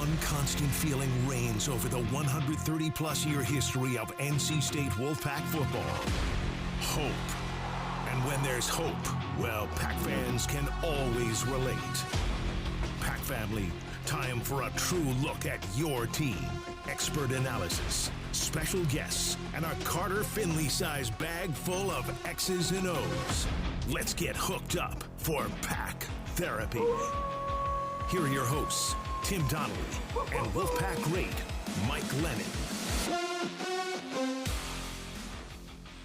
one constant feeling reigns over the 130-plus year history of NC State Wolfpack football. Hope. And when there's hope, well, Pack fans can always relate. Pack family, time for a true look at your team. Expert analysis, special guests, and a Carter-Finley-sized bag full of X's and O's. Let's get hooked up for Pack Therapy. Here are your hosts, Tim Donnelly and Wolfpack great Mike Glennon.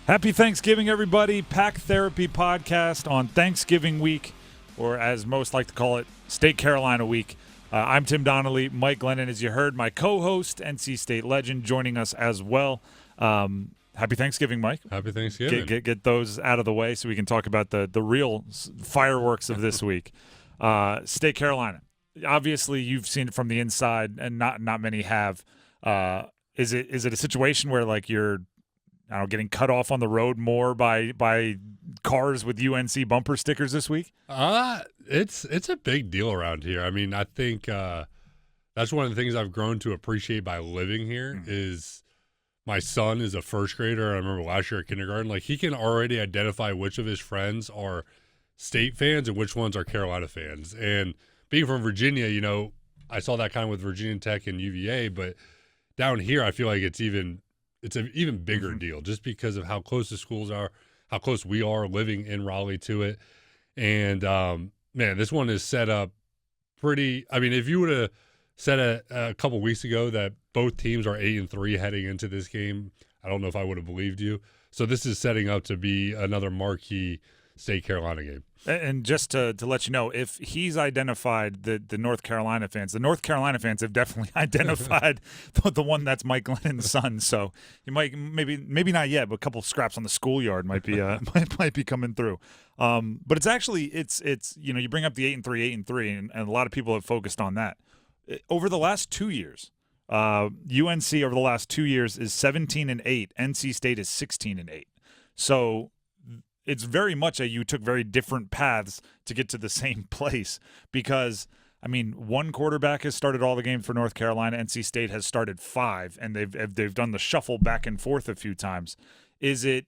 Happy Thanksgiving, everybody. Pack Therapy podcast on Thanksgiving week, or as most like to call it, State Carolina week. I'm Tim Donnelly. Mike Glennon, as you heard, my co-host, NC State legend, joining us as well. Happy Thanksgiving, Mike. Happy Thanksgiving. Get those out of the way so we can talk about the real fireworks of this week. State Carolina. Obviously, you've seen it from the inside, and not many have. Is it a situation where like you're getting cut off on the road more by cars with UNC bumper stickers this week? It's a big deal around here. I mean, I think that's one of the things I've grown to appreciate by living here is my son is a first grader. I remember last year at kindergarten, like he can already identify which of his friends are State fans and which ones are Carolina fans. And being from Virginia, I saw that kind of with Virginia Tech and UVA, but down here I feel like it's an even bigger deal just because of how close the schools are, how close we are living in Raleigh to it. And, man, this one is set up pretty – I mean, if you would have said a couple weeks ago that both teams are 8-3 heading into this game, I don't know if I would have believed you. So this is setting up to be another marquee State Carolina game. And just to let you know, if he's identified the North Carolina fans have definitely identified the one that's Mike Glennon's son. So you might maybe not yet, but a couple scraps on the schoolyard might be might be coming through. But it's actually it's you bring up the 8-3, and a lot of people have focused on that over the last 2 years. UNC over the last 2 years is 17-8. NC State is 16-8. So it's very much you took very different paths to get to the same place because, I mean, one quarterback has started all the games for North Carolina. NC State has started 5, and they've done the shuffle back and forth a few times. Is it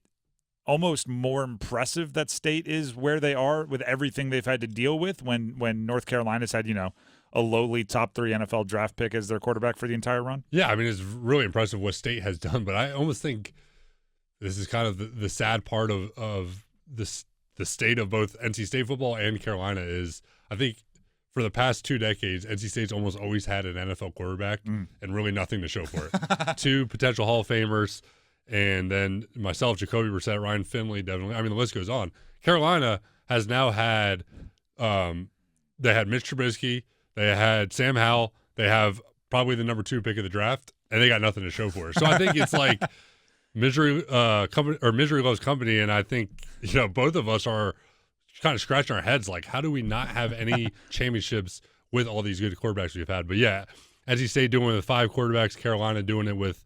almost more impressive that State is where they are with everything they've had to deal with when North Carolina's had, a lowly top 3 NFL draft pick as their quarterback for the entire run? Yeah, I mean, it's really impressive what State has done, but I almost think this is kind of the sad part of the state of both NC State football and Carolina is I think for the past 2 decades, NC State's almost always had an NFL quarterback and really nothing to show for it. 2 potential Hall of Famers, and then myself, Jacoby Brissett, Ryan Finley, definitely. I mean, the list goes on. Carolina has now had they had Mitch Trubisky, they had Sam Howell, they have probably the number 2 pick of the draft, and they got nothing to show for it. So I think it's like misery loves company, and I think both of us are kind of scratching our heads like, how do we not have any championships with all these good quarterbacks we've had? But yeah, NC State doing it with 5 quarterbacks, Carolina doing it with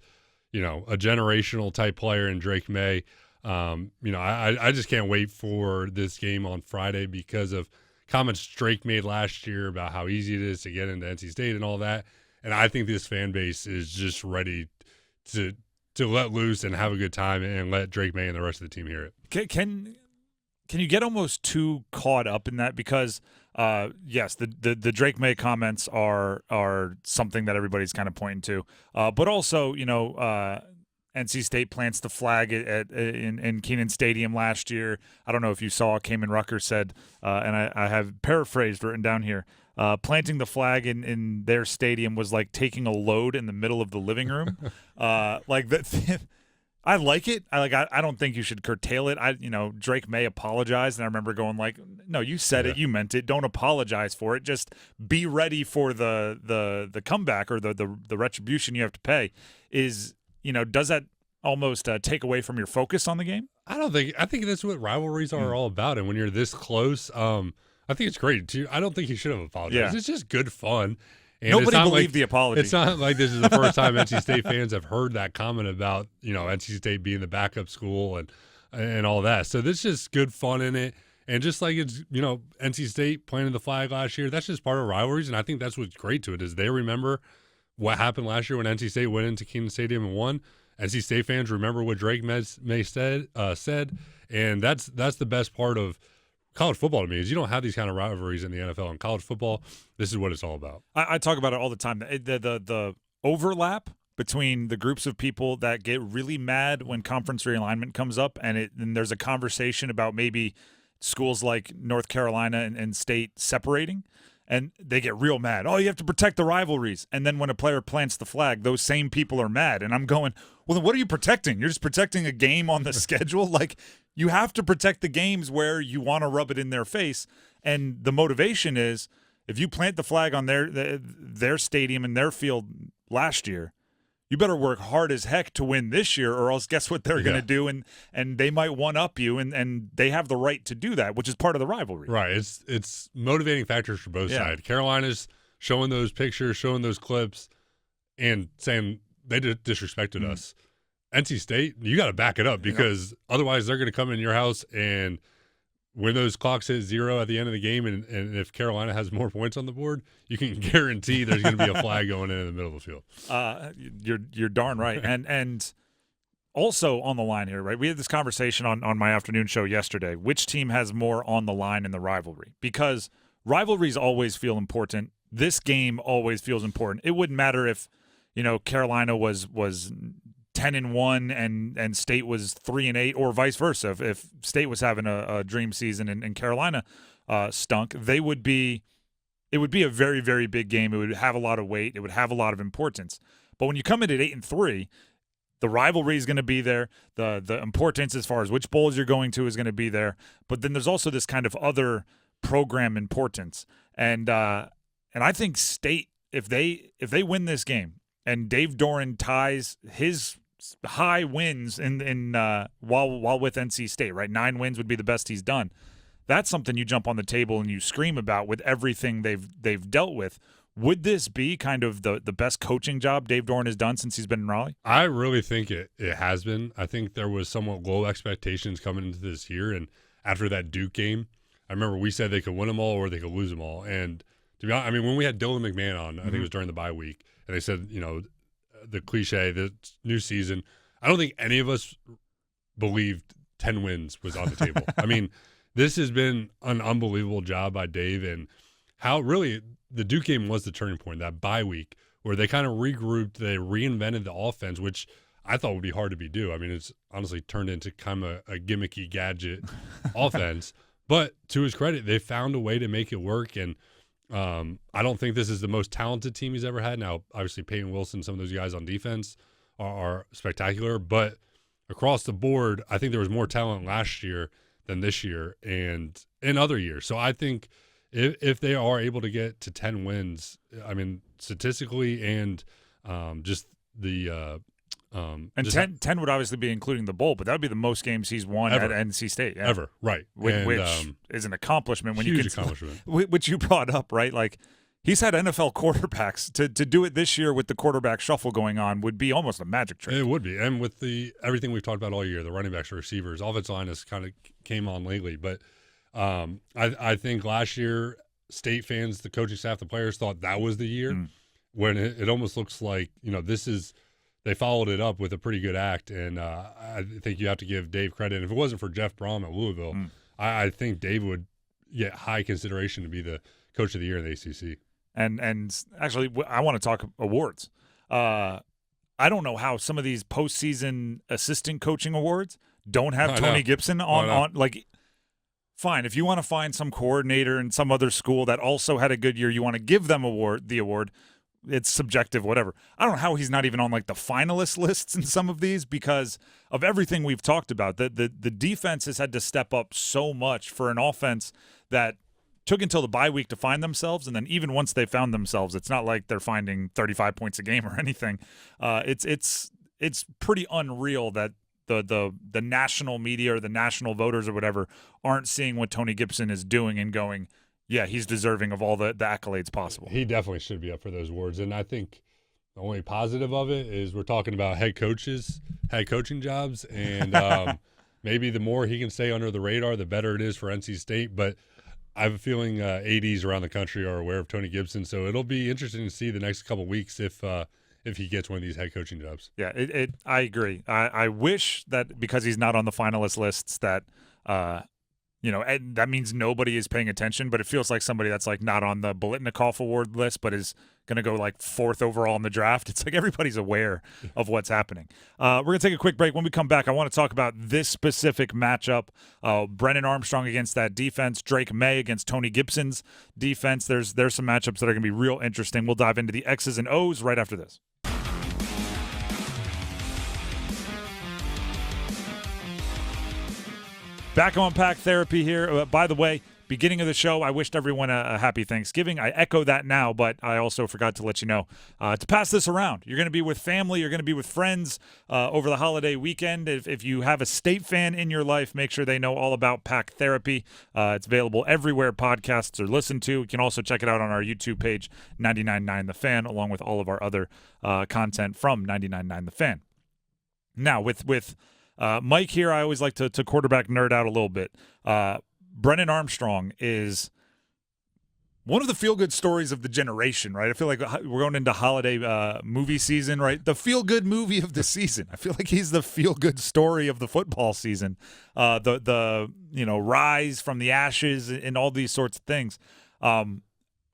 a generational type player in Drake Maye. I just can't wait for this game on Friday because of comments Drake made last year about how easy it is to get into NC State and all that. And I think this fan base is just ready to let loose and have a good time and let Drake Maye and the rest of the team hear it. Can you get almost too caught up in that? Because, yes, the Drake Maye comments are something that everybody's kind of pointing to. But also, NC State plants the flag in Kenan Stadium last year. I don't know if you saw, Kamen Rucker said, and I have paraphrased written down here, planting the flag in their stadium was like taking a load in the middle of the living room. I like it. I don't think you should curtail it. Drake Maye apologized, and I remember going like, no, you said it, you meant it. Don't apologize for it. Just be ready for the comeback or the retribution you have to pay. Does that almost take away from your focus on the game? I think that's what rivalries are all about. And when you're this close, I think it's great too. I don't think he should have apologized. Yeah. It's just good fun. And nobody believed the apology. It's not like this is the first time NC State fans have heard that comment about, NC State being the backup school and all that. So there's just good fun in it. And just like it's, NC State planting the flag last year, that's just part of rivalries. And I think that's what's great to it is they remember what happened last year when NC State went into Kenan Stadium and won. NC State fans remember what Drake Maye said, and that's the best part of college football to me is you don't have these kind of rivalries in the NFL. In college football, this is what it's all about. I talk about it all the time. The overlap between the groups of people that get really mad when conference realignment comes up, and there's a conversation about maybe schools like North Carolina and State separating, and they get real mad. Oh, you have to protect the rivalries. And then when a player plants the flag, those same people are mad. And I'm going, well, then what are you protecting? You're just protecting a game on the schedule? Like, you have to protect the games where you want to rub it in their face. And the motivation is if you plant the flag on their stadium and their field last year, you better work hard as heck to win this year, or else guess what they're going to do, and they might one-up you, and they have the right to do that, which is part of the rivalry. Right. It's motivating factors for both sides. Carolina's showing those pictures, showing those clips, and saying they disrespected us. NC State, you got to back it up because otherwise they're going to come in your house and when those clocks hit 0 at the end of the game, and if Carolina has more points on the board, you can guarantee there's going to be a flag going in the middle of the field. You're darn right. And also on the line here, right? We had this conversation on my afternoon show yesterday. Which team has more on the line in the rivalry? Because rivalries always feel important. This game always feels important. It wouldn't matter if, Carolina was 10-1 and State was 3-8, or vice versa. If State was having a dream season and Carolina stunk, it would be a very, very big game. It would have a lot of weight. It would have a lot of importance. But when you come in at 8-3, the rivalry is going to be there. The importance as far as which bowls you're going to is going to be there. But then there's also this kind of other program importance. And I think State, if they win this game and Dave Doran ties his high wins while with NC State, right? 9 wins would be the best he's done. That's something you jump on the table and you scream about with everything they've dealt with. Would this be kind of the best coaching job Dave Doran has done since he's been in Raleigh? I really think it has been. I think there was somewhat low expectations coming into this year, and after that Duke game, I remember we said they could win them all or they could lose them all. And to be honest, when we had Dylan McMahon on, I think it was during the bye week, and they said, the cliche, the new season, I don't think any of us believed 10 wins was on the table. This has been an unbelievable job by Dave, and how really the Duke game was the turning point, that bye week where they kind of regrouped, they reinvented the offense, which I thought would be hard to be do. It's honestly turned into kind of a gimmicky gadget offense, but to his credit, they found a way to make it work, and I don't think this is the most talented team he's ever had. Now, obviously, Peyton Wilson, some of those guys on defense are spectacular, but across the board, I think there was more talent last year than this year and in other years. So I think if they are able to get to 10 wins, statistically and just the and 10 would obviously be including the bowl, but that would be the most games he's won ever, at NC State. Yeah. Ever, right. Which is an accomplishment. Huge accomplishment. Which you brought up, right? Like, he's had NFL quarterbacks. To do it this year with the quarterback shuffle going on would be almost a magic trick. It would be. And with everything we've talked about all year, the running backs, the receivers, offensive line has kind of came on lately. But I think last year, State fans, the coaching staff, the players thought that was the year when it almost looks like, they followed it up with a pretty good act. And I think you have to give Dave credit. And if it wasn't for Jeff Brom at Louisville, I think Dave would get high consideration to be the coach of the year in the ACC. And actually, I want to talk awards. I don't know how some of these postseason assistant coaching awards don't have Tony Gibson on. Like, fine, if you want to find some coordinator in some other school that also had a good year, you want to give them the award. It's subjective, whatever. I don't know how he's not even on like the finalist lists in some of these because of everything we've talked about. The defense has had to step up so much for an offense that took until the bye week to find themselves, and then even once they found themselves, it's not like they're finding 35 points a game or anything. It's pretty unreal that the national media or the national voters or whatever aren't seeing what Tony Gibson is doing and going, yeah, he's deserving of all the accolades possible. He definitely should be up for those awards, and I think the only positive of it is we're talking about head coaching jobs, and maybe the more he can stay under the radar, the better it is for NC State. But I have a feeling ADs around the country are aware of Tony Gibson, so it'll be interesting to see the next couple of weeks if he gets one of these head coaching jobs. Yeah, I agree. I wish that because he's not on the finalist lists that and that means nobody is paying attention, but it feels like somebody that's like not on the Biletnikoff Award list, but is going to go like 4th overall in the draft. It's like everybody's aware of what's happening. We're going to take a quick break. When we come back, I want to talk about this specific matchup. Brennan Armstrong against that defense, Drake Maye against Tony Gibson's defense. There's some matchups that are going to be real interesting. We'll dive into the X's and O's right after this. Back on Pack Therapy here. By the way, beginning of the show, I wished everyone a happy Thanksgiving. I echo that now, but I also forgot to let you know to pass this around. You're going to be with family. You're going to be with friends over the holiday weekend. If you have a State fan in your life, make sure they know all about Pack Therapy. It's available everywhere podcasts are listened to. You can also check it out on our YouTube page, 99.9 The Fan, along with all of our other content from 99.9 The Fan. Now, with Mike here, I always like to quarterback nerd out a little bit. Brennan Armstrong is one of the feel-good stories of the generation, right? I feel like we're going into holiday movie season, right? The feel-good movie of the season. I feel like he's the feel-good story of the football season. The rise from the ashes and all these sorts of things.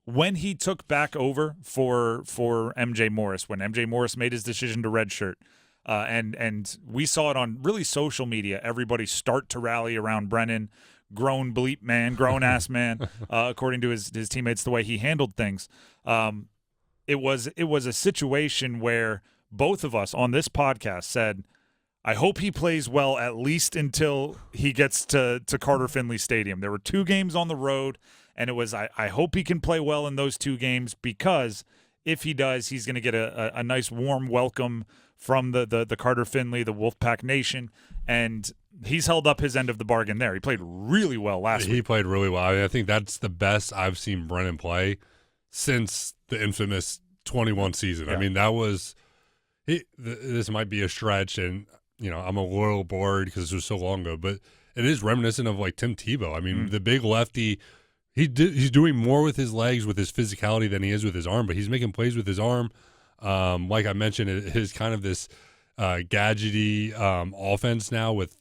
When he took back over for MJ Morris, when MJ Morris made his decision to redshirt, and we saw it on really social media. Everybody start to rally around Brennan, grown bleep man, grown ass man, according to his teammates, the way he handled things. It was a situation where both of us on this podcast said, I hope he plays well at least until he gets to Carter-Finley Stadium. There were 2 games on the road, and it was I hope he can play well in those 2 games, because if he does, he's going to get a nice warm welcome from the Carter-Finley, the Wolfpack Nation, and he's held up his end of the bargain there. He played really well last week. He played really well. I think that's the best I've seen Brennan play since the infamous 21 season. Yeah. I mean, that was this might be a stretch, and I'm a little bored because this was so long ago, but it is reminiscent of like Tim Tebow. I mean, the big lefty, he's doing more with his legs, with his physicality than he is with his arm, but he's making plays with his arm. Like I mentioned, it is kind of this gadgety offense now with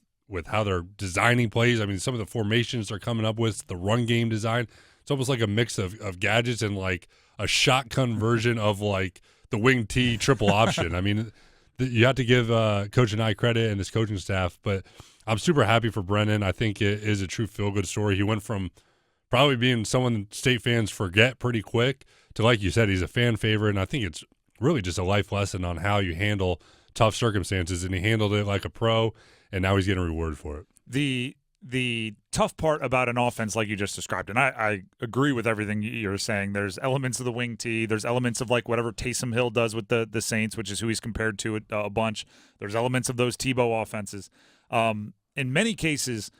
how they're designing plays. I mean, some of the formations they're coming up with, the run game design, it's almost like a mix of gadgets and like a shotgun version of like the wing T triple option. I mean, you have to give Coach and I credit and his coaching staff, but I'm super happy for Brennan. I think it is a true feel-good story. He went from probably being someone State fans forget pretty quick to, like you said, he's a fan favorite, and I think it's really just a life lesson on how you handle tough circumstances, and he handled it like a pro, and now he's getting rewarded for it. The tough part about an offense like you just described, and I agree with everything you're saying. There's elements of the wing T. There's elements of like whatever Taysom Hill does with the Saints, which is who he's compared to a bunch. There's elements of those Tebow offenses. In many cases,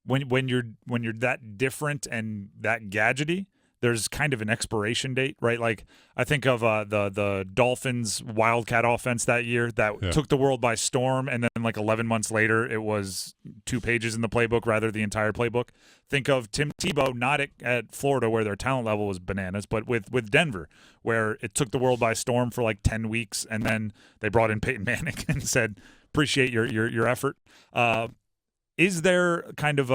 when you're that different and that gadgety, there's kind of an expiration date, right? Like I think of the Dolphins Wildcat offense that year that took the world by storm, and then like 11 months later, it was 2 pages in the playbook rather than the entire playbook. Think of Tim Tebow, not at Florida where their talent level was bananas, but with Denver, where it took the world by storm for like 10 weeks, and then they brought in Peyton Manning and said, appreciate your effort. Is there kind of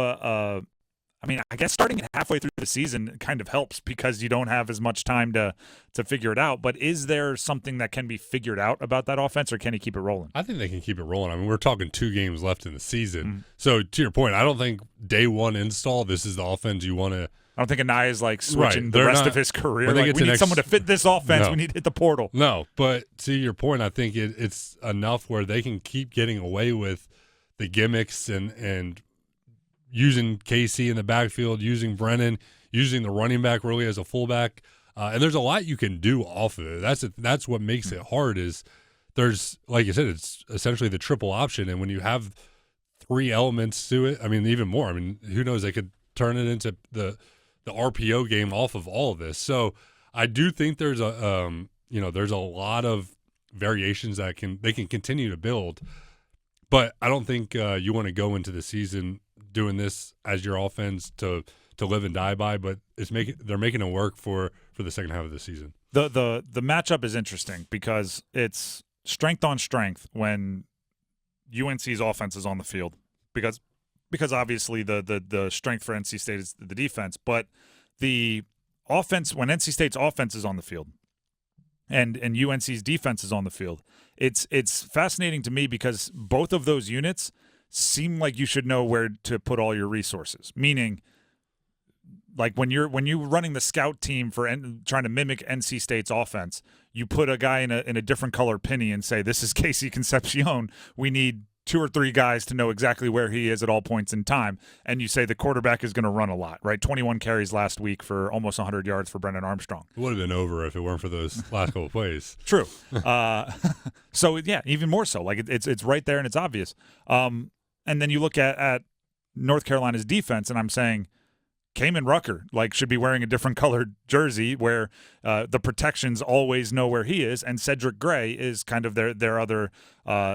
I guess starting it halfway through the season kind of helps because you don't have as much time to figure it out. But is there something that can be figured out about that offense, or can he keep it rolling? I think they can keep it rolling. I mean, we're talking 2 games left in the season. So to your point, I don't think day one install, this is the offense you want to. I don't think Anaya is like switching the rest of his career. Like, we need someone to fit this offense. No. We need to hit the portal. No, but to your point, I think it's enough where they can keep getting away with the gimmicks and using KC in the backfield, using Brennan, using the running back really as a fullback. And there's a lot you can do off of it. That's what makes it hard is there's, like you said, it's essentially the triple option. And when you have 3 elements to it, I mean, even more. I mean, who knows? They could turn it into the RPO game off of all of this. So I do think there's there's a lot of variations that they can continue to build. But I don't think you want to go into the season doing this as your offense to live and die by. But they're making it work for the second half of the season. The matchup is interesting because it's strength on strength when UNC's offense is on the field because obviously the strength for NC State is the defense, but the offense when NC State's offense is on the field and UNC's defense is on the field, it's fascinating to me because both of those units seem like you should know where to put all your resources. Meaning, like when you're running the scout team for trying to mimic NC State's offense, you put a guy in a different color penny and say, "This is Casey Concepcion. We need 2 or 3 guys to know exactly where he is at all points in time." And you say the quarterback is going to run a lot, right? 21 carries last week for almost 100 yards for Brennan Armstrong. It would have been over if it weren't for those last couple of plays. True. So yeah, even more so. Like it's right there and it's obvious. And then you look at North Carolina's defense, and I'm saying Kamen Rucker should be wearing a different colored jersey where the protections always know where he is, and Cedric Gray is kind of their other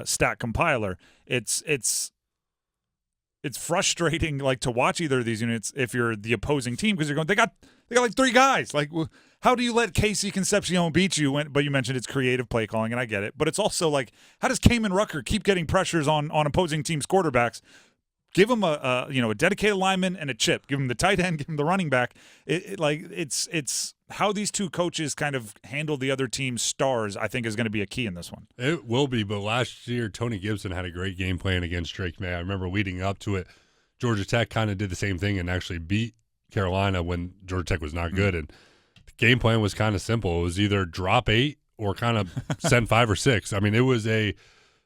stat compiler. It's frustrating to watch either of these units if you're the opposing team because you're going they got 3 guys. How do you let Casey Concepcion beat you? But you mentioned it's creative play calling, and I get it. But it's also how does Kamen Rucker keep getting pressures on opposing teams' quarterbacks? Give him a dedicated lineman and a chip. Give him the tight end. Give him the running back. It's how these two coaches kind of handle the other team's stars. I think is going to be a key in this one. It will be, but last year Tony Gibson had a great game plan against Drake Maye. I remember leading up to it, Georgia Tech kind of did the same thing and actually beat Carolina when Georgia Tech was not good. And the game plan was kind of simple. It was either drop 8 or kind of send 5 or 6. I mean, it was a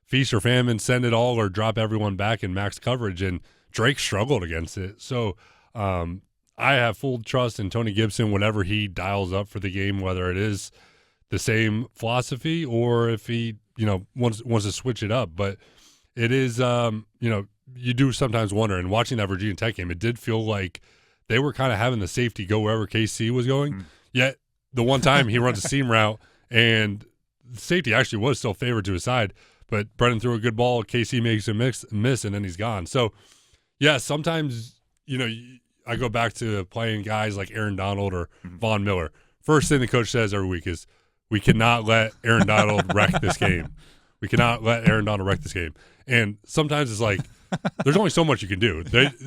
feast or famine, send it all or drop everyone back in max coverage, and Drake struggled against it. So I have full trust in Tony Gibson, whatever he dials up for the game, whether it is the same philosophy or if he wants to switch it up. But it is you do sometimes wonder, and watching that Virginia Tech game, it did feel like they were kind of having the safety go wherever KC was going. Yet the one time he runs a seam route and the safety actually was still favored to his side, but Brennan threw a good ball, KC makes a miss, and then he's gone. So, yeah, sometimes, I go back to playing guys like Aaron Donald or Von Miller. First thing the coach says every week is, we cannot let Aaron Donald wreck this game. We cannot let Aaron Donald wreck this game. And sometimes it's there's only so much you can do.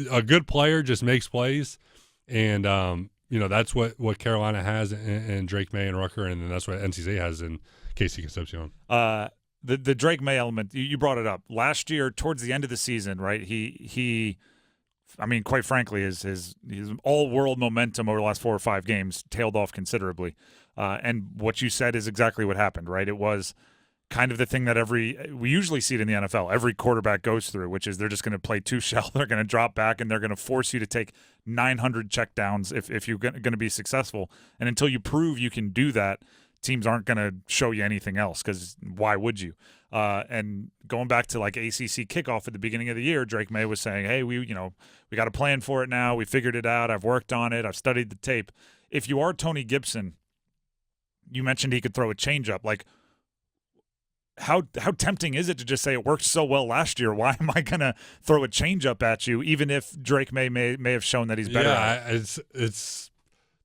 A good player just makes plays, and that's what Carolina has in Drake Maye and Rucker, and then that's what NC State has in Casey Concepcion. The Drake Maye element, you brought it up. Last year, towards the end of the season, right, he I mean, quite frankly, his all-world momentum over the last 4 or 5 games tailed off considerably. And what you said is exactly what happened, right? It was kind of the thing that we usually see it in the NFL. Every quarterback goes through, which is they're just going to play 2 shell. They're going to drop back, and they're going to force you to take 900 checkdowns if you're going to be successful. And until you prove you can do that, teams aren't going to show you anything else because why would you? And going back to ACC kickoff at the beginning of the year, Drake Maye was saying, hey, we got a plan for it now. We figured it out. I've worked on it. I've studied the tape. If you are Tony Gibson, you mentioned he could throw a changeup. How tempting is it to just say it worked so well last year? Why am I going to throw a changeup at you, even if Drake Maye may have shown that he's better? Yeah, it's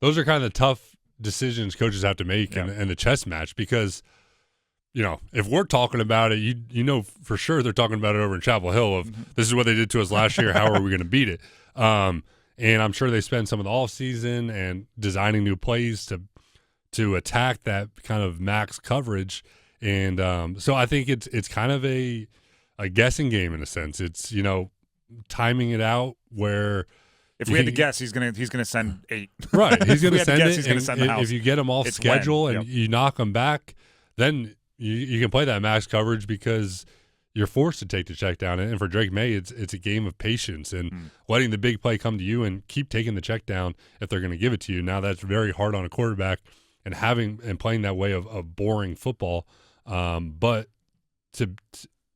those are kind of the tough decisions coaches have to make in the chess match because, if we're talking about it, you for sure they're talking about it over in Chapel Hill of this is what they did to us last year. How are we going to beat it? And I'm sure they spend some of the off season and designing new plays to attack that kind of max coverage. And so I think it's kind of a guessing game in a sense. It's timing it out where. If we had to guess, he's gonna send 8. Right, he's gonna send it. He's gonna send the house. If you get him off schedule and you knock him back, then you can play that max coverage because you're forced to take the check down. And for Drake Maye, it's a game of patience and letting the big play come to you and keep taking the check down if they're going to give it to you. Now that's very hard on a quarterback and playing that way of boring football. But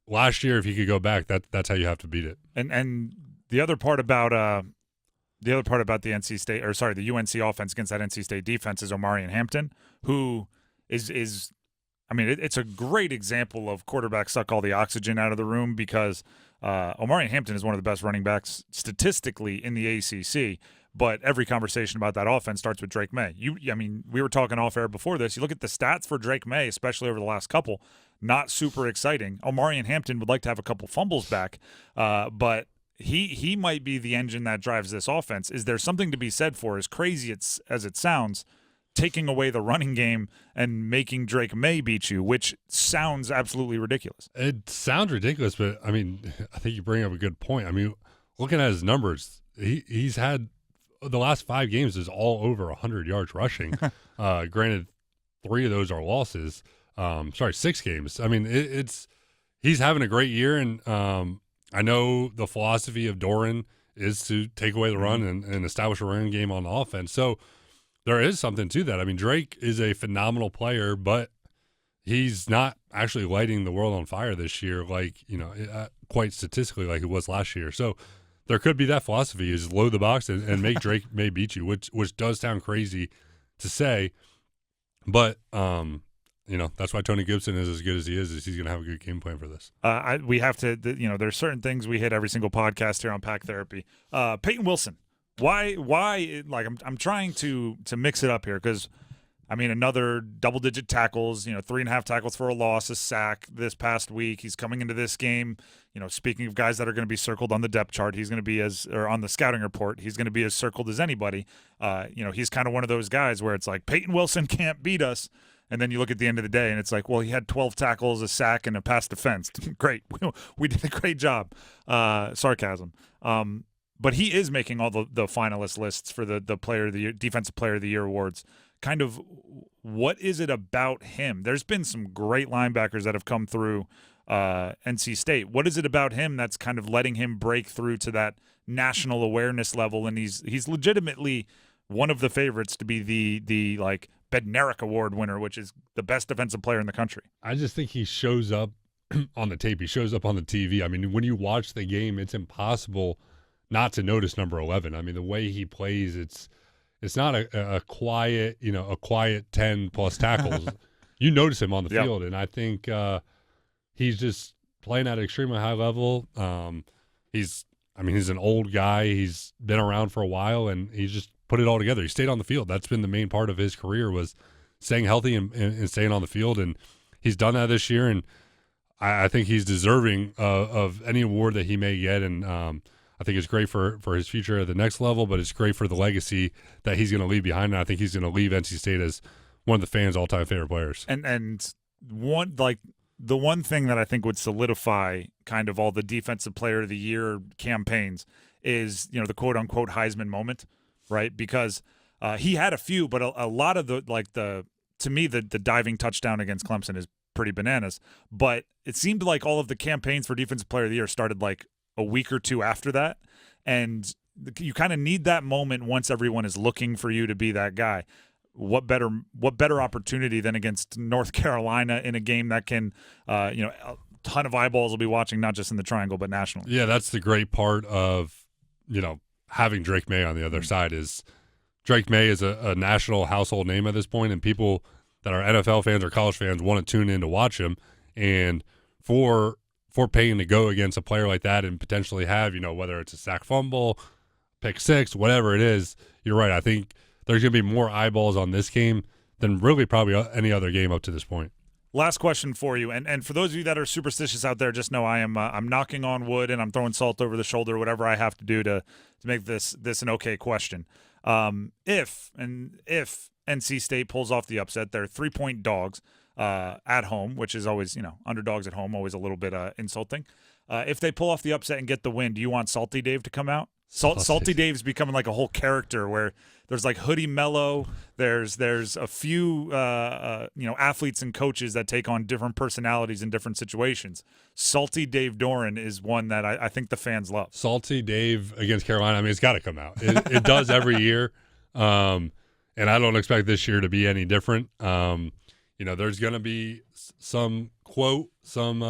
last year, if he could go back, that's how you have to beat it. And the other part about the UNC offense against that NC State defense is Omarion Hampton, who is I mean, it's a great example of quarterbacks suck all the oxygen out of the room because Omarion Hampton is one of the best running backs statistically in the ACC. But every conversation about that offense starts with Drake Maye. I mean, we were talking off air before this. You look at the stats for Drake Maye, especially over the last couple, not super exciting. Omarion Hampton would like to have a couple fumbles back, but he might be the engine that drives this offense. Is there something to be said for, as crazy as it sounds, taking away the running game and making Drake Maye beat you, which sounds absolutely ridiculous? It sounds ridiculous, but, I mean, I think you bring up a good point. I mean, looking at his numbers, he's had – the last 5 games is all over 100 yards rushing. Granted, 3 of those are losses. 6 games. I mean, he's having a great year, and I know the philosophy of Doran is to take away the run and establish a run game on the offense. So there is something to that. I mean, Drake is a phenomenal player, but he's not actually lighting the world on fire this year, like, quite statistically like it was last year. So there could be that philosophy, is load the box and make Drake Maye beat you, which does sound crazy to say, but that's why Tony Gibson is as good as he is he's going to have a good game plan for this. We have to, there's certain things we hit every single podcast here on Pack Therapy. Peyton Wilson, why? Like I'm trying to mix it up here because, I mean, another double-digit tackles, 3.5 tackles for a loss, a sack this past week. He's coming into this game. Speaking of guys that are going to be circled on the depth chart, he's going to be on the scouting report, he's going to be as circled as anybody. He's kind of one of those guys where it's like Peyton Wilson can't beat us. And then you look at the end of the day and it's like, well, he had 12 tackles, a sack, and a pass defense. Great. We did a great job. Sarcasm. But he is making all the finalist lists for the player of the year, defensive player of the year awards. Kind of what is it about him? There's been some great linebackers that have come through NC State. What is it about him that's kind of letting him break through to that national awareness level? And he's legitimately one of the favorites to be the like Bednarik Award winner, which is the best defensive player in the country. I just think he shows up on the tape. He shows up on the TV. I mean, when you watch the game, it's impossible not to notice number 11. I mean, the way he plays, it's not a quiet, a quiet 10 plus tackles. You notice him on the field, and I think he's just playing at an extremely high level. He's an old guy. He's been around for a while, and he's just put it all together. He stayed on the field. That's been the main part of his career, was staying healthy and staying on the field, and he's done that this year, and I think he's deserving of any award that he may get, and I think it's great for his future at the next level, but it's great for the legacy that he's going to leave behind, and I think he's going to leave NC State as one of the fans' all-time favorite players. And the one thing that I think would solidify kind of all the defensive player of the year campaigns is, the quote-unquote Heisman moment, right? Because he had a few, but a lot of to me, the diving touchdown against Clemson is pretty bananas. But it seemed like all of the campaigns for defensive player of the year started like a week or two after that, and you kind of need that moment once everyone is looking for you to be that guy. What better opportunity than against North Carolina in a game that can, a ton of eyeballs will be watching, not just in the Triangle but nationally. Yeah, that's the great part of having Drake Maye on the other side. Is Drake Maye is a national household name at this point, and people that are NFL fans or college fans want to tune in to watch him, and for Payton to go against a player like that and potentially have, whether it's a sack fumble, pick six, whatever it is, you're right. I think there's going to be more eyeballs on this game than really probably any other game up to this point. Last question for you, and for those of you that are superstitious out there, just know I'm knocking on wood and I'm throwing salt over the shoulder, whatever I have to do to make this an okay question. If NC State pulls off the upset, they're 3-point dogs at home, which is always, underdogs at home, always a little bit insulting. If they pull off the upset and get the win, do you want Salty Dave to come out? Salty Dave's becoming like a whole character where there's like Hoodie Mello. There's a few athletes and coaches that take on different personalities in different situations. Salty Dave Doran is one that I think the fans love. Salty Dave against Carolina. I mean, it's got to come out. It does every year, and I don't expect this year to be any different. There's going to be some quote, some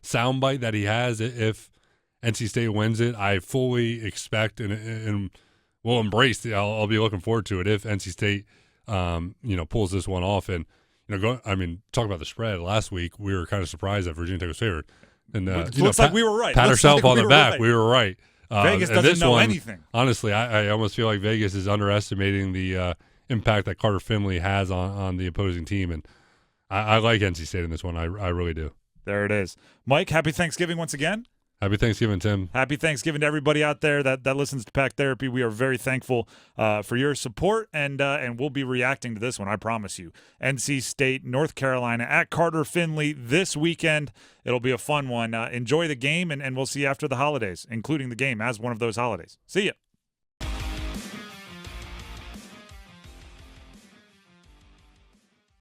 soundbite that he has if NC State wins it. I fully expect and will embrace. I'll be looking forward to it if NC State, pulls this one off. And talk about the spread. Last week we were kind of surprised that Virginia Tech was favored, and looks like we were right. Pat Looks ourselves like on we the were back. right. We were right. Vegas and doesn't this know one, anything. Honestly, I almost feel like Vegas is underestimating the impact that Carter-Finley has on the opposing team, and I like NC State in this one. I really do. There it is. Mike, happy Thanksgiving once again. Happy Thanksgiving, Tim. Happy Thanksgiving to everybody out there that listens to Pack Therapy. We are very thankful for your support, and we'll be reacting to this one, I promise you. NC State, North Carolina at Carter-Finley this weekend. It'll be a fun one. Enjoy the game, and we'll see you after the holidays, including the game as one of those holidays. See ya.